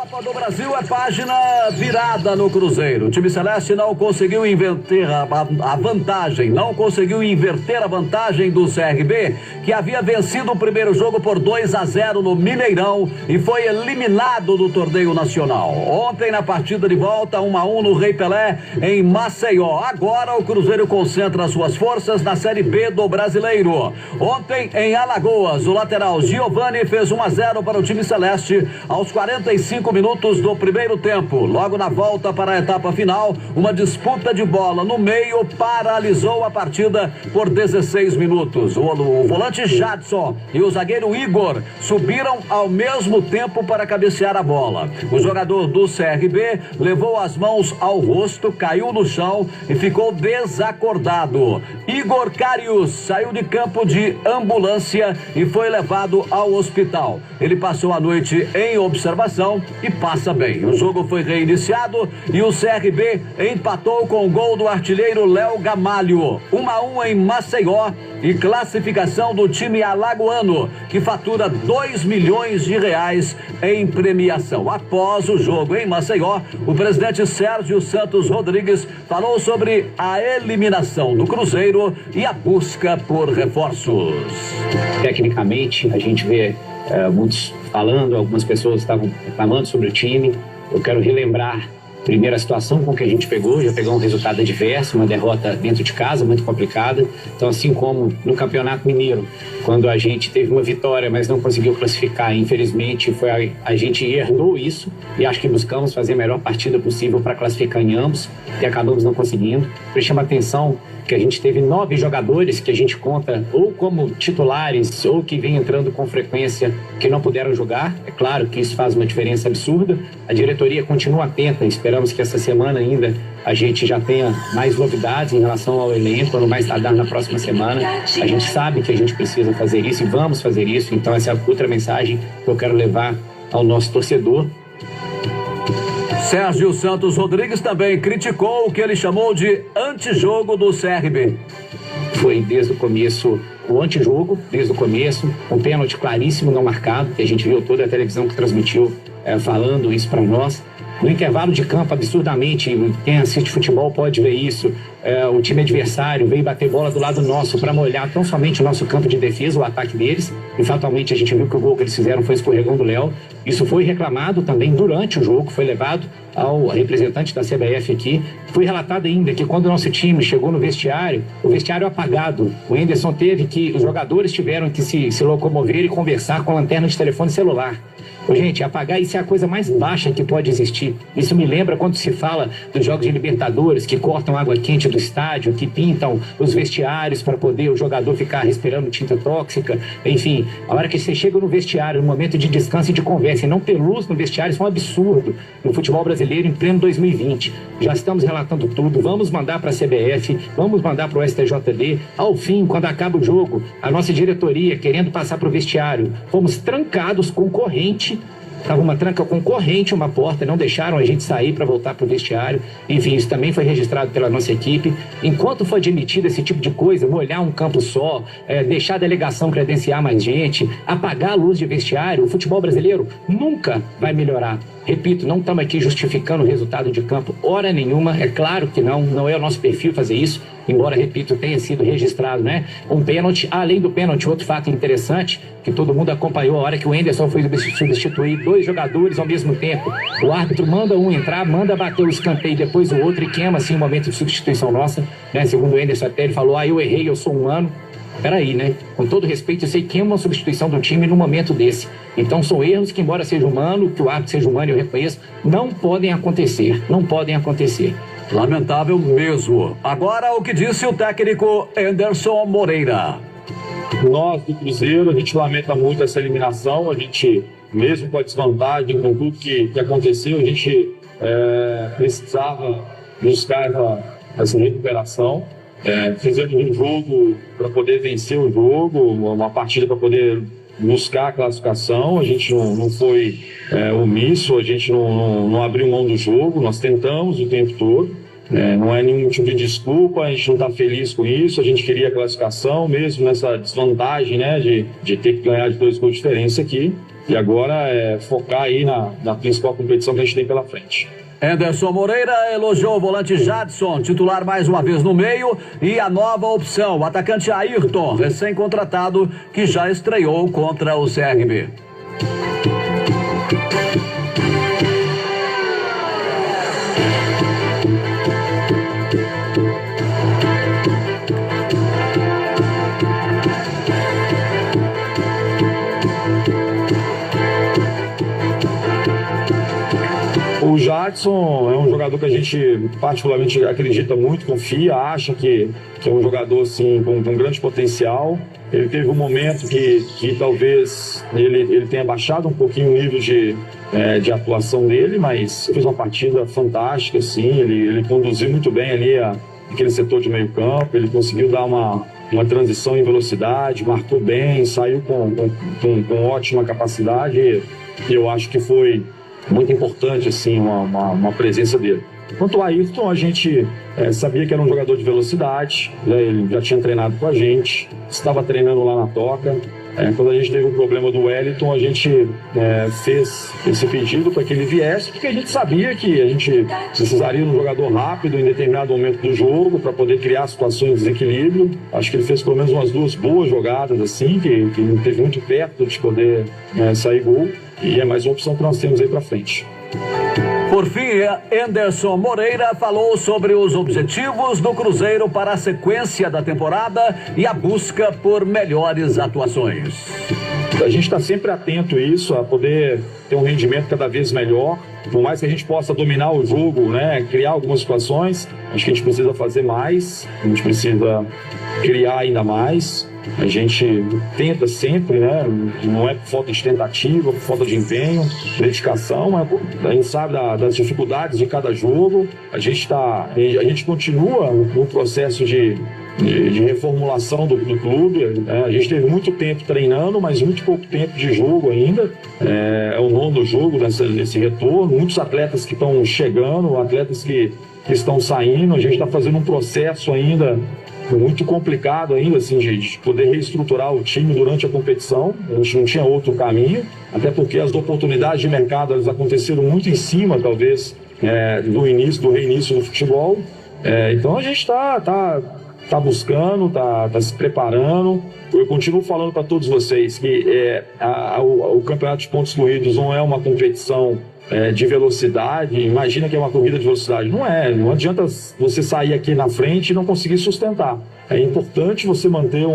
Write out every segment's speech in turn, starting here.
Copa do Brasil é página virada no Cruzeiro. O time celeste não conseguiu inverter a vantagem, do CRB, que havia vencido o primeiro jogo por 2-0 no Mineirão e foi eliminado do torneio nacional. Ontem, na partida de volta, 1-1 no Rei Pelé, em Maceió. Agora o Cruzeiro concentra suas forças na Série B do Brasileiro. Ontem, em Alagoas, o lateral Giovani fez 1-0 para o time celeste aos 45 minutos do primeiro tempo. Logo na volta para a etapa final, uma disputa de bola no meio paralisou a partida por 16 minutos. O volante Jadson e o zagueiro Igor subiram ao mesmo tempo para cabecear a bola. O jogador do CRB levou as mãos ao rosto, caiu no chão e ficou desacordado. Igor Carius saiu de campo de ambulância e foi levado ao hospital. Ele passou a noite em observação e passa bem. O jogo foi reiniciado e o CRB empatou com o gol do artilheiro Léo Gamalho. 1-1 em Maceió e classificação do time alagoano, que fatura R$2 milhões em premiação. Após o jogo em Maceió, o presidente Sérgio Santos Rodrigues falou sobre a eliminação do Cruzeiro e a busca por reforços. Tecnicamente, a gente vê muitos falando, algumas pessoas estavam reclamando sobre o time. Eu quero relembrar primeiro a situação com que a gente pegou, já pegou um resultado adverso, uma derrota dentro de casa, muito complicada. Então, assim como no Campeonato Mineiro, quando a gente teve uma vitória, mas não conseguiu classificar, infelizmente, a gente herdou isso e acho que buscamos fazer a melhor partida possível para classificar em ambos e acabamos não conseguindo. Eu chamo a atenção que a gente teve 9 jogadores que a gente conta ou como titulares ou que vem entrando com frequência que não puderam jogar. É claro que isso faz uma diferença absurda. A diretoria continua atenta, esperamos que essa semana ainda a gente já tenha mais novidades em relação ao elenco, no mais tardar na próxima semana. A gente sabe que a gente precisa fazer isso e vamos fazer isso, então essa é outra mensagem que eu quero levar ao nosso torcedor. Sérgio Santos Rodrigues também criticou o que ele chamou de antijogo do CRB. Foi desde o começo o antijogo, desde o começo, um pênalti claríssimo não marcado, que a gente viu toda a televisão que transmitiu falando isso para nós. No intervalo de campo, absurdamente, quem assiste futebol pode ver isso, o time adversário veio bater bola do lado nosso para molhar tão somente o nosso campo de defesa, o ataque deles, e fatalmente a gente viu que o gol que eles fizeram foi escorregão do Léo. Isso foi reclamado também durante o jogo, foi levado ao representante da CBF aqui. Foi relatado ainda que quando o nosso time chegou no vestiário, o vestiário apagado, o Henderson os jogadores tiveram que se locomover e conversar com a lanterna de telefone celular. Gente, apagar isso é a coisa mais baixa que pode existir. Isso me lembra quando se fala dos jogos de Libertadores, que cortam água quente do estádio, que pintam os vestiários para poder o jogador ficar respirando tinta tóxica. Enfim, a hora que você chega no vestiário, no momento de descanso e de conversa, e não ter luz no vestiário, isso é um absurdo no futebol brasileiro em pleno 2020. Já estamos relatando tudo, vamos mandar para a CBF, vamos mandar para o STJD. Ao fim, quando acaba o jogo, a nossa diretoria, querendo passar para o vestiário, fomos trancados com corrente. Estava uma tranca com corrente, uma porta, não deixaram a gente sair para voltar para o vestiário. Enfim, isso também foi registrado pela nossa equipe. Enquanto for admitido esse tipo de coisa, molhar um campo só, deixar a delegação credenciar mais gente, apagar a luz de vestiário, o futebol brasileiro nunca vai melhorar. Repito, não estamos aqui justificando o resultado de campo, hora nenhuma, é claro que não é o nosso perfil fazer isso, embora, repito, tenha sido registrado, né? Um pênalti, além do pênalti, outro fato interessante, que todo mundo acompanhou a hora que o Henderson foi substituir 2 jogadores ao mesmo tempo. O árbitro manda um entrar, manda bater o escanteio, depois o outro, e queima, assim, o momento de substituição nossa, né? Segundo o Henderson até, ele falou, eu errei, eu sou humano. Peraí, né? Com todo respeito, eu sei que é uma substituição do time num momento desse. Então são erros que, embora seja humano, que o árbitro seja humano, eu reconheço, não podem acontecer. Não podem acontecer. Lamentável mesmo. Agora o que disse o técnico Anderson Moreira. Nós do Cruzeiro, a gente lamenta muito essa eliminação. A gente, mesmo com a desvantagem, com tudo que aconteceu, a gente precisava buscar essa recuperação. Fizemos um jogo para poder vencer o jogo, uma partida para poder buscar a classificação. A gente não foi omisso, a gente não abriu mão do jogo, nós tentamos o tempo todo. Não é nenhum tipo de desculpa, a gente não está feliz com isso, a gente queria a classificação, mesmo nessa desvantagem, né, de ter que ganhar de 2 gols de diferença aqui. e agora é focar aí na principal competição que a gente tem pela frente. Anderson Moreira elogiou o volante Jadson, titular mais uma vez no meio, e a nova opção, o atacante Ayrton, recém-contratado, que já estreou contra o CRB. O Jadson é um jogador que a gente particularmente acredita muito, confia, acha que é um jogador assim, com grande potencial. Ele teve um momento que talvez ele tenha baixado um pouquinho o nível de atuação dele, mas fez uma partida fantástica, assim, ele conduziu muito bem ali aquele setor de meio campo, ele conseguiu dar uma transição em velocidade, marcou bem, saiu com ótima capacidade, e eu acho que foi muito importante assim, uma presença dele. Quanto ao Ayrton, a gente sabia que era um jogador de velocidade, né? Ele já tinha treinado com a gente, estava treinando lá na Toca. Quando a gente teve um problema do Wellington, a gente fez esse pedido para que ele viesse, porque a gente sabia que a gente precisaria de um jogador rápido em determinado momento do jogo para poder criar situações de desequilíbrio. Acho que ele fez pelo menos umas 2 boas jogadas assim, que esteve muito perto de poder sair gol, e é mais uma opção que nós temos aí para frente. Por fim, Anderson Moreira falou sobre os objetivos do Cruzeiro para a sequência da temporada e a busca por melhores atuações. A gente está sempre atento a isso, a poder ter um rendimento cada vez melhor. Por mais que a gente possa dominar o jogo, né, criar algumas situações, acho que a gente precisa fazer mais, a gente precisa criar ainda mais. A gente tenta sempre, né? Não é por falta de tentativa, por falta de empenho, dedicação. A gente sabe das dificuldades de cada jogo. A gente continua no processo de reformulação do clube. A gente teve muito tempo treinando, mas muito pouco tempo de jogo ainda. É o nono jogo desse retorno. Muitos atletas que estão chegando, atletas que estão saindo. A gente está fazendo um processo ainda muito complicado ainda, assim, de poder reestruturar o time durante a competição. A gente não tinha outro caminho, até porque as oportunidades de mercado elas aconteceram muito em cima, talvez, do reinício do futebol. Então a gente está buscando, está se preparando. Eu continuo falando para todos vocês que o Campeonato de Pontos Corridos não é uma competição de velocidade. Imagina que é uma corrida de velocidade. Não adianta você sair aqui na frente e não conseguir sustentar. É importante você manter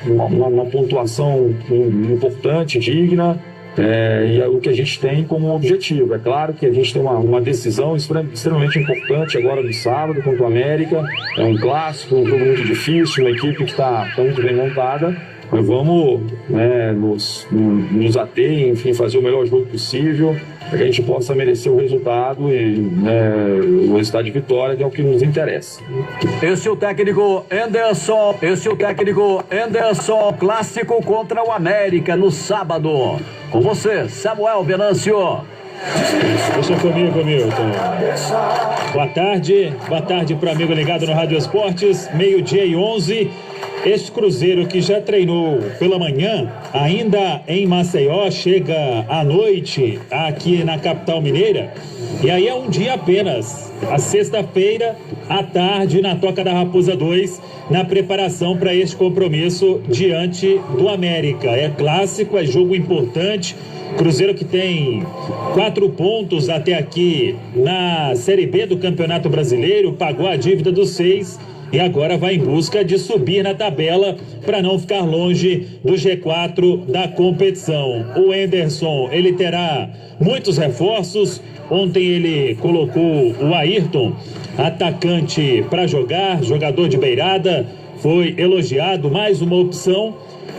uma pontuação importante, digna, e é o que a gente tem como objetivo. É claro que a gente tem uma decisão extremamente importante agora no sábado contra o América. É um clássico, um jogo muito difícil, uma equipe que está muito bem montada. Nós vamos nos ater, enfim, fazer o melhor jogo possível, para que a gente possa merecer o resultado e o resultado de vitória, que é o que nos interessa. Esse é o técnico Anderson, clássico contra o América no sábado. Com você, Samuel Venâncio. Deixa comigo, Milton. Boa tarde para o amigo ligado no Rádio Esportes, 12:11. Este Cruzeiro que já treinou pela manhã, ainda em Maceió, chega à noite aqui na capital mineira, e aí é um dia apenas, a sexta-feira à tarde na Toca da Raposa 2, na preparação para este compromisso diante do América. É clássico, é jogo importante. Cruzeiro que tem 4 pontos até aqui na Série B do Campeonato Brasileiro, pagou a dívida dos 6 e agora vai em busca de subir na tabela para não ficar longe do G4 da competição. O Anderson, ele terá muitos reforços. Ontem ele colocou o Ayrton, atacante, para jogar, jogador de beirada, foi elogiado, mais uma opção.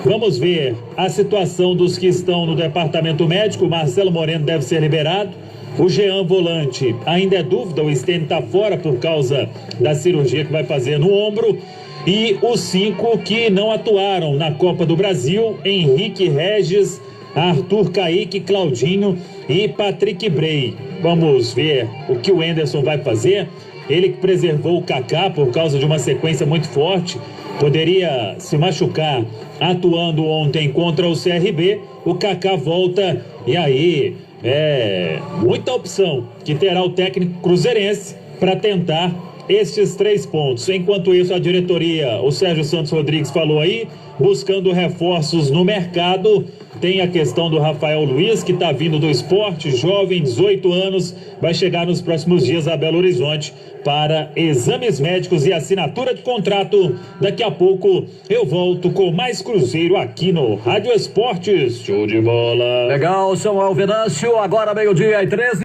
Vamos ver a situação dos que estão no departamento médico. O Marcelo Moreno deve ser liberado. O Jean volante ainda é dúvida, o Stênio está fora por causa da cirurgia que vai fazer no ombro. E os 5 que não atuaram na Copa do Brasil: Henrique Regis, Arthur Kaique, Claudinho e Patrick Bray. Vamos ver o que o Anderson vai fazer. Ele que preservou o Kaká por causa de uma sequência muito forte. poderia se machucar atuando ontem contra o CRB. O Kaká volta e aí muita opção que terá o técnico cruzeirense para tentar estes 3 pontos. Enquanto isso, a diretoria, o Sérgio Santos Rodrigues falou aí, buscando reforços no mercado. Tem a questão do Rafael Luiz, que está vindo do Sport, jovem, 18 anos, vai chegar nos próximos dias a Belo Horizonte para exames médicos e assinatura de contrato. Daqui a pouco eu volto com mais Cruzeiro aqui no Rádio Esportes. Show de bola. Legal, Samuel Venâncio, agora 12:13.